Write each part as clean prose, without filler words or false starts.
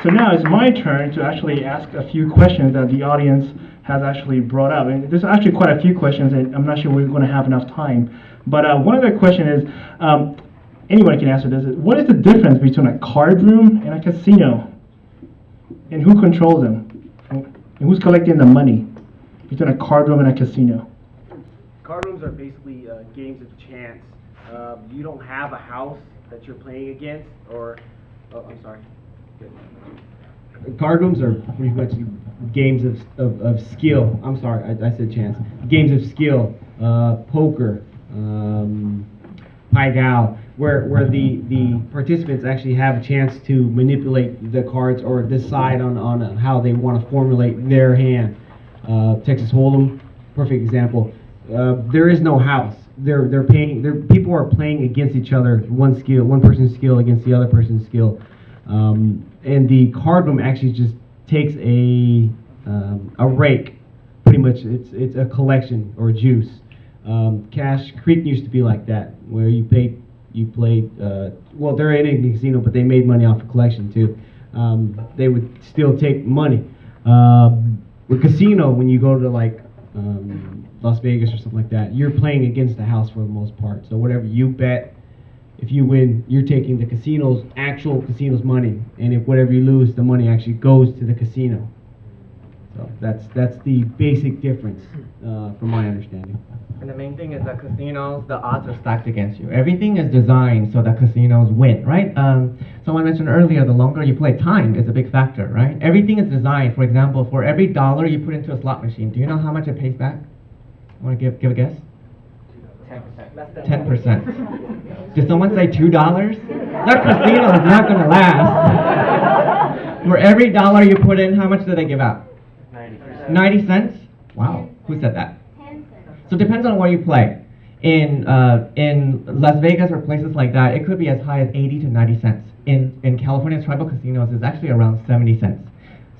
So now it's my turn to actually ask a few questions that the audience has actually brought up. And there's actually quite a few questions, and I'm not sure we're going to have enough time. But one of the questions is, anyone can answer this, what is the difference between a card room and a casino? And who controls them? And who's collecting the money between a card room and a casino? Card rooms are basically games of chance. You don't have a house that you're playing against, or, oh, I'm sorry. Card rooms are pretty much games of skill. I'm sorry, I said chance. Games of skill, poker, pai gow, where the participants actually have a chance to manipulate the cards or decide on how they want to formulate their hand. Texas Hold'em, perfect example. There is no house. People are playing against each other. One person's skill against the other person's skill. And the card room actually just takes a rake. Pretty much, it's a collection or a juice. Cash Creek used to be like that, where you played. Well, they're in a casino, but they made money off of collection too. They would still take money. With casino, when you go to like Las Vegas or something like that, you're playing against the house for the most part. So whatever you bet, if you win, you're taking the actual casino's money, and if whatever you lose, the money actually goes to the casino. So that's the basic difference, from my understanding. And the main thing is that casinos, the odds are stacked against you. Everything is designed so that casinos win, right? Someone mentioned earlier, the longer you play, time is a big factor, right? Everything is designed. For example, for every dollar you put into a slot machine, do you know how much it pays back? Want to give a guess? 10%. 10%. Did someone say $2? That casino is not going to last. For every dollar you put in, how much do they give out? 90 cents? Wow. Who said that? 10 cents. So it depends on where you play. In Las Vegas or places like that, it could be as high as 80 to 90 cents. In California's tribal casinos, it's actually around 70 cents.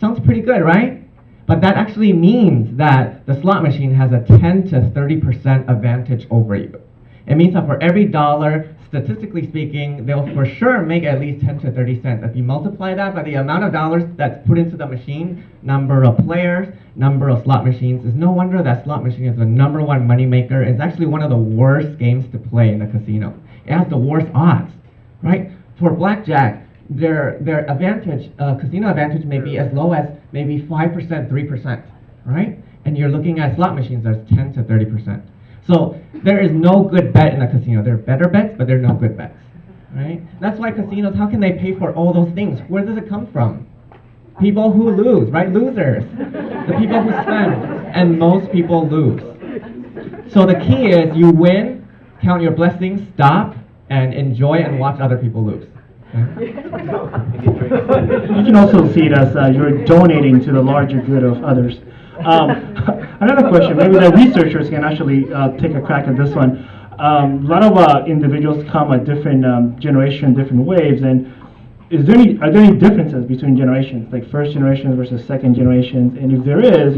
Sounds pretty good, right? But that actually means that the slot machine has a 10 to 30% advantage over you. It means that for every dollar, statistically speaking, they'll for sure make at least 10 to 30 cents. If you multiply that by the amount of dollars that's put into the machine, number of players, number of slot machines, it's no wonder that slot machine is the #1 moneymaker. It's actually one of the worst games to play in the casino. It has the worst odds, right? For blackjack, their advantage, casino advantage may be as low as maybe 5%, 3%, right? And you're looking at slot machines that's 10 to 30%. So there is no good bet in a casino. There are better bets, but there are no good bets, right? That's why casinos, how can they pay for all those things? Where does it come from? People who lose, right? Losers. The people who spend, and most people lose. So the key is you win, count your blessings, stop, and enjoy and watch other people lose. Okay? You can also see it as you're donating to the larger good of others. Another question, maybe the researchers can actually take a crack at this one. A lot of individuals come at different generation, different waves, and are there any differences between generations, like first generations versus second generations? And if there is,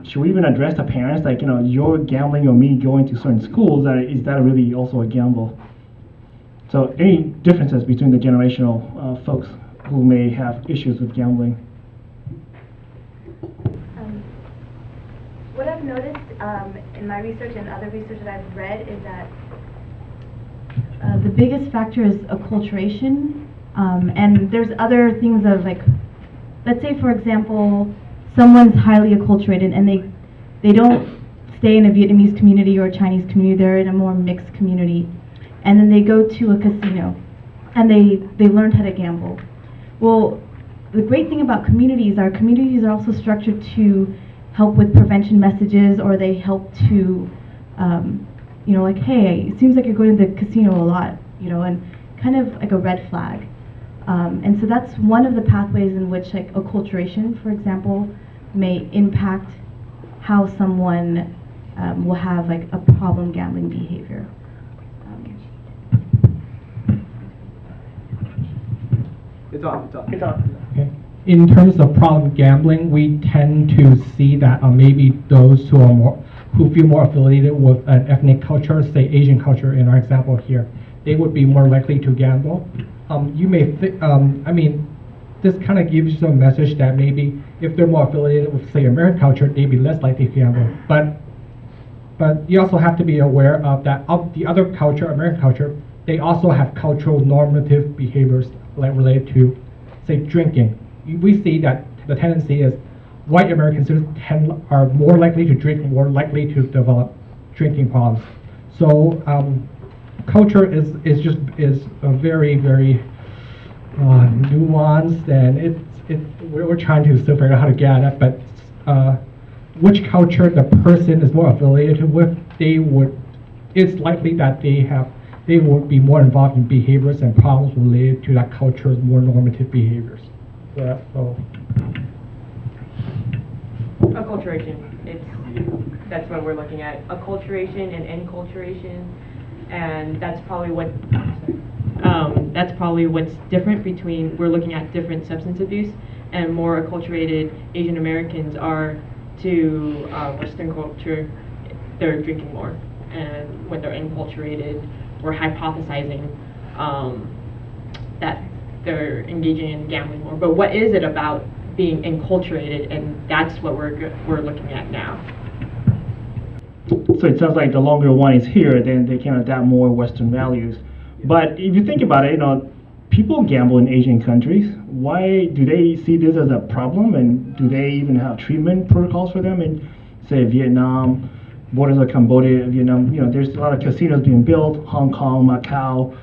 should we even address the parents, like, you're gambling or me going to certain schools, is that really also a gamble? So any differences between the generational folks who may have issues with gambling? What I've noticed in my research and other research that I've read is that the biggest factor is acculturation, and there's other things of, like, let's say for example, someone's highly acculturated and they don't stay in a Vietnamese community or a Chinese community, they're in a more mixed community, and then they go to a casino and they learned how to gamble. Well, the great thing about communities, our communities are also structured to help with prevention messages, or they help to, like, hey, it seems like you're going to the casino a lot, and kind of like a red flag. And so that's one of the pathways in which, like, acculturation, for example, may impact how someone will have, like, a problem gambling behavior. It's on. Okay. In terms of problem gambling, we tend to see that maybe those who feel more affiliated with an ethnic culture, say Asian culture in our example here, they would be more likely to gamble. You may this kind of gives you a message that maybe if they're more affiliated with, say, American culture, they'd be less likely to gamble. But you also have to be aware of that of the other culture, American culture, they also have cultural normative behaviors like related to, say, drinking. We see that the tendency is white Americans are more likely to drink, more likely to develop drinking problems. So culture is a very, very nuanced, and we're trying to still figure out how to get at it. But which culture the person is more affiliated with, it's likely that they would be more involved in behaviors and problems related to that culture's more normative behaviors. Yeah, so. Acculturation. That's what we're looking at. Acculturation and enculturation, and that's probably what's different between, we're looking at different substance abuse, and more acculturated Asian Americans are to Western culture. They're drinking more, and when they're enculturated, we're hypothesizing that they're engaging in gambling more. But what is it about being enculturated? And that's what we're looking at now. So it sounds like the longer one is here, then they can adapt more Western values. But if you think about it, people gamble in Asian countries. Why do they see this as a problem, and do they even have treatment protocols for them in, say, Vietnam, borders of Cambodia, Vietnam? There's a lot of casinos being built, Hong Kong, Macau.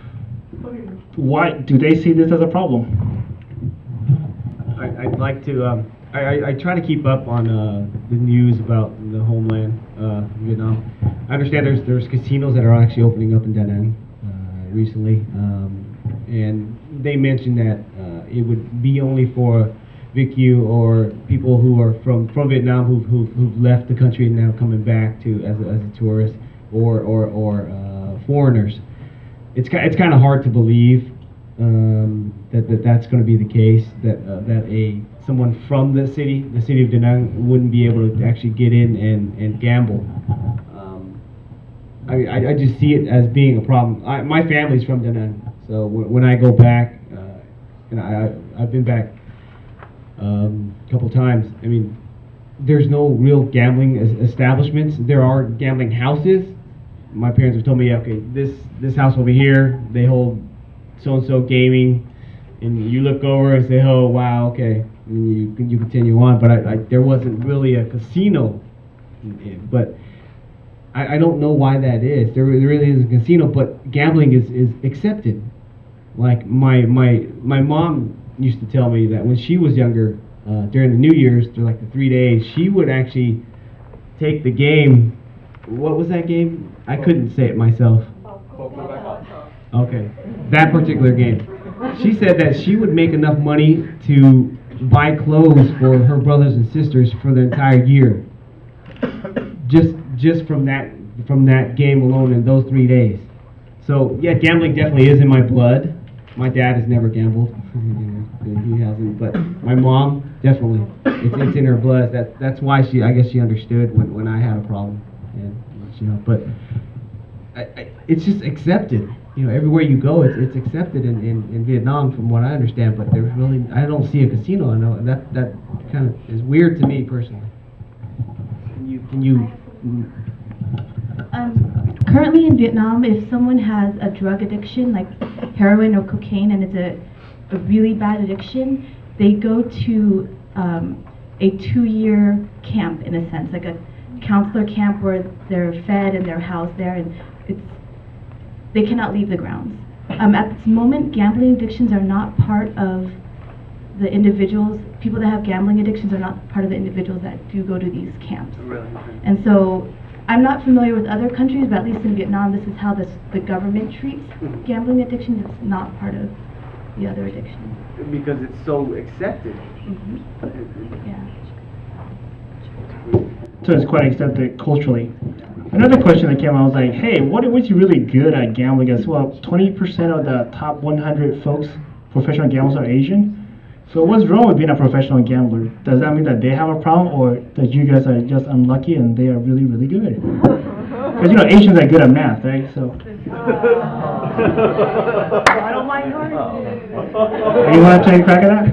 Why do they see this as a problem? I'd like to. I try to keep up on the news about the homeland, Vietnam. I understand there's casinos that are actually opening up in Da Nang recently, and they mentioned that it would be only for VICU or people who are from Vietnam who've left the country and now coming back to as a tourist, or foreigners. It's kind of hard to believe that's going to be the case, that someone from the city of Da Nang wouldn't be able to actually get in and gamble. I just see it as being a problem. My family's from Da Nang, so when I go back, and I've been back a couple times. I mean, there's no real gambling establishments. There are gambling houses. My parents have told me, okay, this house over here, they hold so-and-so gaming, and you look over and say, oh, wow, okay, and you continue on. But there wasn't really a casino, but I don't know why that is. There really is a casino, but gambling is accepted. Like my mom used to tell me that when she was younger, during the New Year's, through like the 3 days, she would actually take the game. What was that game? I couldn't say it myself. Okay, that particular game. She said that she would make enough money to buy clothes for her brothers and sisters for the entire year, just from that game alone in those 3 days. So yeah, gambling definitely is in my blood. My dad has never gambled. He hasn't, but my mom definitely. It's in her blood. That's why I guess she understood when I had a problem, and but it's just accepted. Everywhere you go, it's accepted in Vietnam, from what I understand. But there's really, I don't see a casino. I know that kind of is weird to me personally. Can you? Currently in Vietnam, if someone has a drug addiction like heroin or cocaine, and it's a really bad addiction, they go to a 2-year camp, in a sense, like a counselor camp where they're fed and they're housed there, and they cannot leave the grounds. At this moment, gambling addictions are not part of the individuals. People that have gambling addictions are not part of the individuals that do go to these camps. Really? And so, I'm not familiar with other countries, but at least in Vietnam, this is how the government treats gambling addictions. It's not part of the other addictions. Because it's so accepted. Yeah. So it's quite accepted culturally. Another question that came out was like, hey, what's you really good at gambling as well? 20% of the top 100 folks, professional gamblers, are Asian. So what's wrong with being a professional gambler? Does that mean that they have a problem, or that you guys are just unlucky and they are really, really good? Because Asians are good at math, right? So. I don't mind. You want to take a crack at that?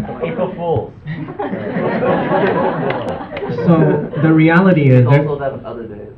So the reality is It's there's- also that on other days.